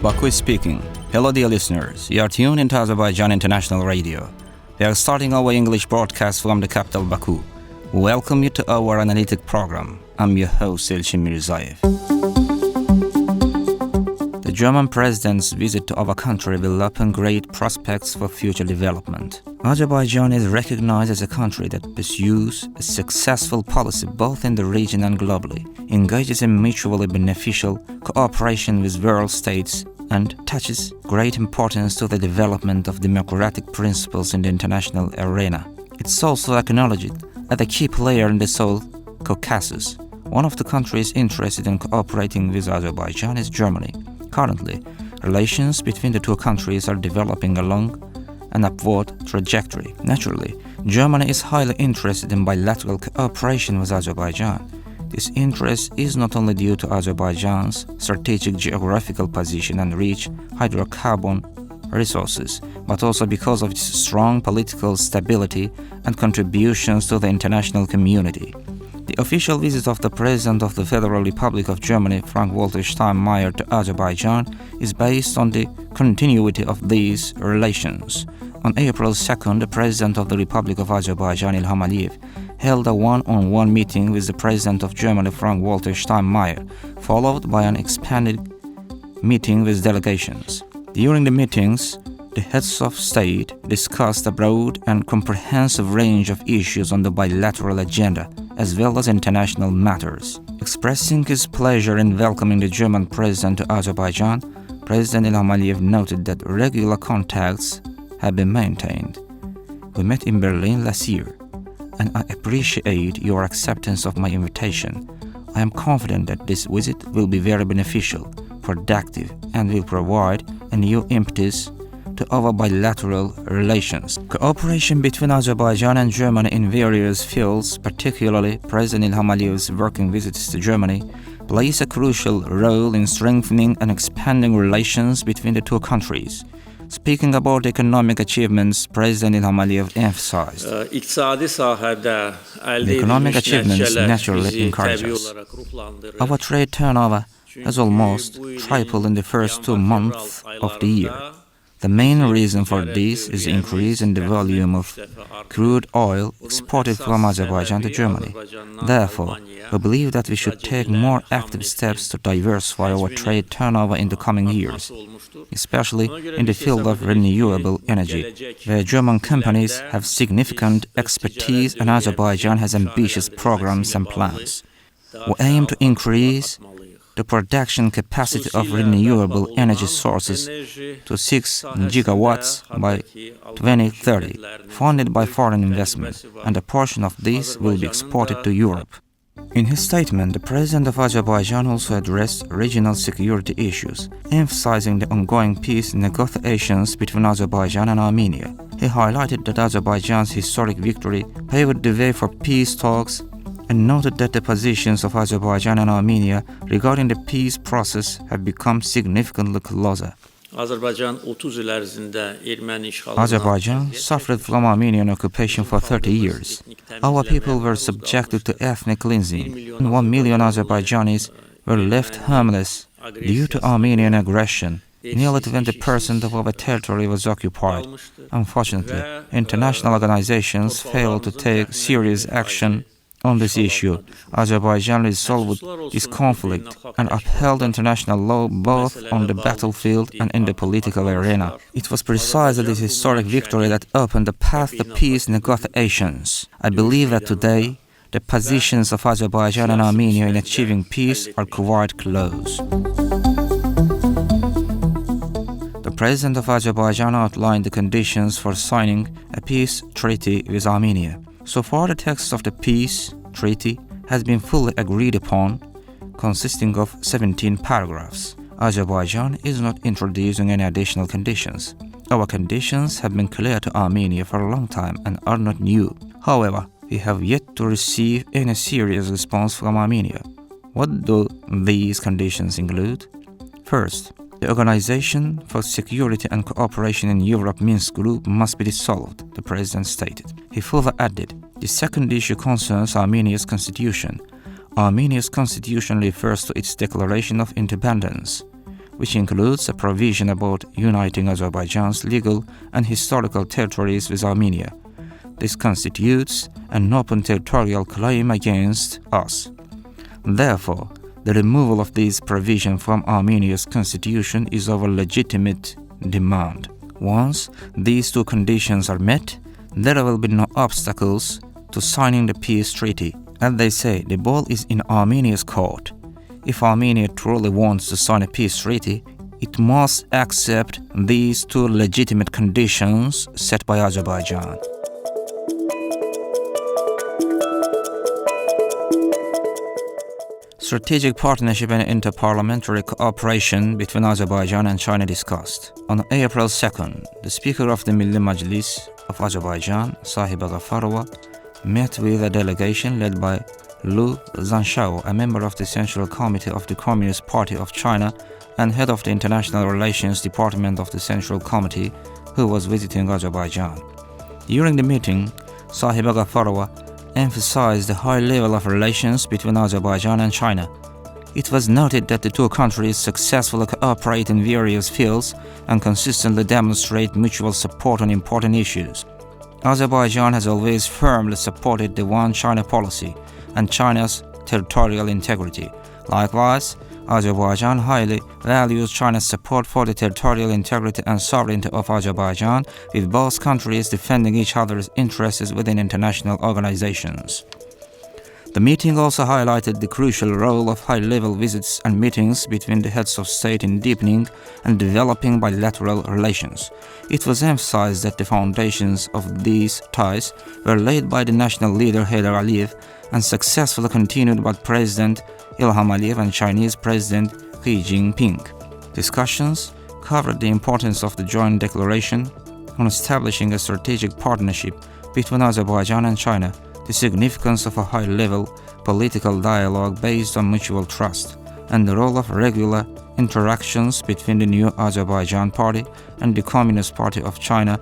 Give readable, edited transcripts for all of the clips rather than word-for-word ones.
Baku speaking. Hello dear listeners, you are tuned into Azerbaijan International Radio. We are starting our English broadcast from the capital Baku. Welcome you to our analytic program. I'm your host Elchin Mirzaev. The German president's visit to our country will open great prospects for future development. Azerbaijan is recognized as a country that pursues a successful policy both in the region and globally, engages in mutually beneficial cooperation with world states, and attaches great importance to the development of democratic principles in the international arena. It's also acknowledged as a key player in the South Caucasus. One of the countries interested in cooperating with Azerbaijan is Germany. Currently, relations between the two countries are developing along an upward trajectory. Naturally, Germany is highly interested in bilateral cooperation with Azerbaijan. This interest is not only due to Azerbaijan's strategic geographical position and rich hydrocarbon resources, but also because of its strong political stability and contributions to the international community. The official visit of the President of the Federal Republic of Germany, Frank-Walter Steinmeier, to Azerbaijan is based on the continuity of these relations. On April 2nd, the President of the Republic of Azerbaijan, Ilham Aliyev, held a one-on-one meeting with the President of Germany, Frank-Walter Steinmeier, followed by an expanded meeting with delegations. During the meetings, the heads of state discussed a broad and comprehensive range of issues on the bilateral agenda, as well as international matters. Expressing his pleasure in welcoming the German president to Azerbaijan, President Ilham Aliyev noted that regular contacts have been maintained. We met in Berlin last year, and I appreciate your acceptance of my invitation. I am confident that this visit will be very beneficial, productive, and will provide a new impetus to our bilateral relations. Cooperation between Azerbaijan and Germany in various fields, particularly President Ilham Aliyev's working visits to Germany, plays a crucial role in strengthening and expanding relations between the two countries. Speaking about economic achievements, President Ilham Aliyev emphasized, the economic achievements naturally encourage us. Our trade turnover has almost tripled in the first 2 months of the year. The main reason for this is the increase in the volume of crude oil exported from Azerbaijan to Germany. Therefore, we believe that we should take more active steps to diversify our trade turnover in the coming years, especially in the field of renewable energy, where German companies have significant expertise and Azerbaijan has ambitious programs and plans. We aim to increase the production capacity of renewable energy sources to 6 gigawatts by 2030, funded by foreign investment, and a portion of this will be exported to Europe. In his statement, the President of Azerbaijan also addressed regional security issues, emphasizing the ongoing peace negotiations between Azerbaijan and Armenia. He highlighted that Azerbaijan's historic victory paved the way for peace talks and noted that the positions of Azerbaijan and Armenia regarding the peace process have become significantly closer. Azerbaijan suffered from Armenian occupation for 30 years. Our people were subjected to ethnic cleansing, and 1 million Azerbaijanis were left homeless due to Armenian aggression. Nearly 20% of our territory was occupied. Unfortunately, international organizations failed to take serious action on this issue. Azerbaijan resolved this conflict and upheld international law both on the battlefield and in the political arena. It was precisely this historic victory that opened the path to peace negotiations. I believe that today, the positions of Azerbaijan and Armenia in achieving peace are quite close. The President of Azerbaijan outlined the conditions for signing a peace treaty with Armenia. So far, the text of the peace treaty has been fully agreed upon, consisting of 17 paragraphs. Azerbaijan is not introducing any additional conditions. Our conditions have been clear to Armenia for a long time and are not new. However, we have yet to receive any serious response from Armenia. What do these conditions include? First, the Organization for Security and Cooperation in Europe Minsk Group must be dissolved, the President stated. He further added, the second issue concerns Armenia's constitution. Armenia's constitution refers to its declaration of independence. which includes a provision about uniting Azerbaijan's legal and historical territories with Armenia. This constitutes an open territorial claim against us. Therefore, the removal of these provisions from Armenia's constitution is our legitimate demand. Once these two conditions are met, there will be no obstacles to signing the peace treaty. As they say, the ball is in Armenia's court. If Armenia truly wants to sign a peace treaty, it must accept these two legitimate conditions set by Azerbaijan. Strategic partnership and interparliamentary cooperation between Azerbaijan and China discussed. On April 2nd, the Speaker of the Milli Majlis of Azerbaijan, Sahiba Ghafarova, met with a delegation led by Lu Zhanshao, a member of the Central Committee of the Communist Party of China and head of the International Relations Department of the Central Committee, who was visiting Azerbaijan. During the meeting, Sahiba Ghafarova emphasized the high level of relations between Azerbaijan and China. It was noted that the two countries successfully cooperate in various fields and consistently demonstrate mutual support on important issues. Azerbaijan has always firmly supported the One China policy and China's territorial integrity. Likewise, Azerbaijan highly values China's support for the territorial integrity and sovereignty of Azerbaijan, with both countries defending each other's interests within international organizations. The meeting also highlighted the crucial role of high-level visits and meetings between the heads of state in deepening and developing bilateral relations. It was emphasized that the foundations of these ties were laid by the national leader Heydar Aliyev and successfully continued by President Ilham Aliyev and Chinese President Xi Jinping. Discussions covered the importance of the joint declaration on establishing a strategic partnership between Azerbaijan and China, the significance of a high-level political dialogue based on mutual trust, and the role of regular interactions between the new Azerbaijan Party and the Communist Party of China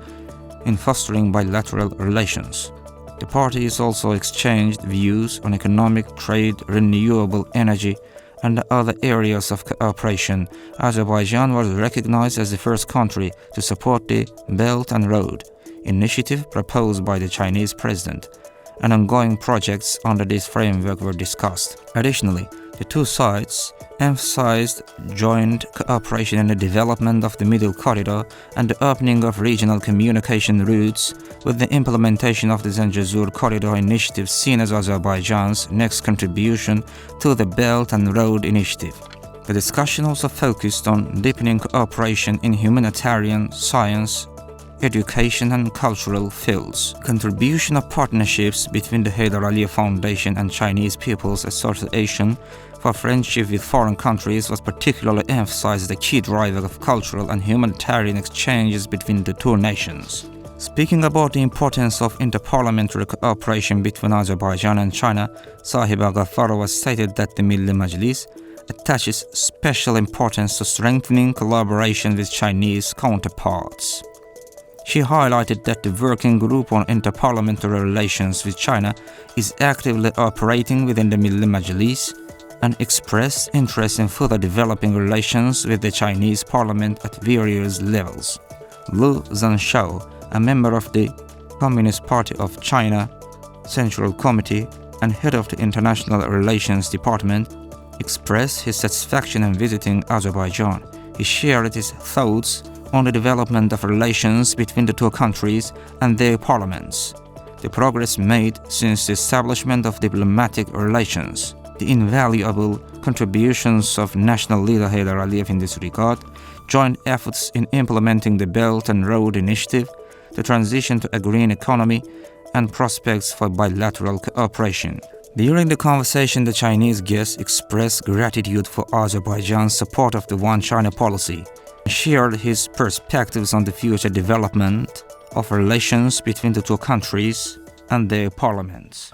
in fostering bilateral relations. The parties also exchanged views on economic, trade, renewable energy, and other areas of cooperation. Azerbaijan was recognized as the first country to support the Belt and Road initiative proposed by the Chinese president, and ongoing projects under this framework were discussed. Additionally, the two sides emphasized joint cooperation in the development of the Middle Corridor and the opening of regional communication routes, with the implementation of the Zangezur Corridor initiative seen as Azerbaijan's next contribution to the Belt and Road initiative. The discussion also focused on deepening cooperation in humanitarian, science, education and cultural fields. Contribution of partnerships between the Heydar Aliyev Foundation and Chinese People's Association for Friendship with Foreign Countries was particularly emphasized as the key driver of cultural and humanitarian exchanges between the two nations. Speaking about the importance of interparliamentary cooperation between Azerbaijan and China, Sahiba Ghafarova stated that the Milli Majlis attaches special importance to strengthening collaboration with Chinese counterparts. She highlighted that the Working Group on Interparliamentary Relations with China is actively operating within the Milli Majlis and expressed interest in further developing relations with the Chinese parliament at various levels. Lu Zhanshao, a member of the Communist Party of China Central Committee and head of the International Relations Department, expressed his satisfaction in visiting Azerbaijan. He shared his thoughts on the development of relations between the two countries and their parliaments, the progress made since the establishment of diplomatic relations, the invaluable contributions of national leader Heydar Aliyev in this regard, joint efforts in implementing the Belt and Road Initiative, the transition to a green economy, and prospects for bilateral cooperation. During the conversation, the Chinese guest expressed gratitude for Azerbaijan's support of the One China policy, shared his perspectives on the future development of relations between the two countries and their parliaments.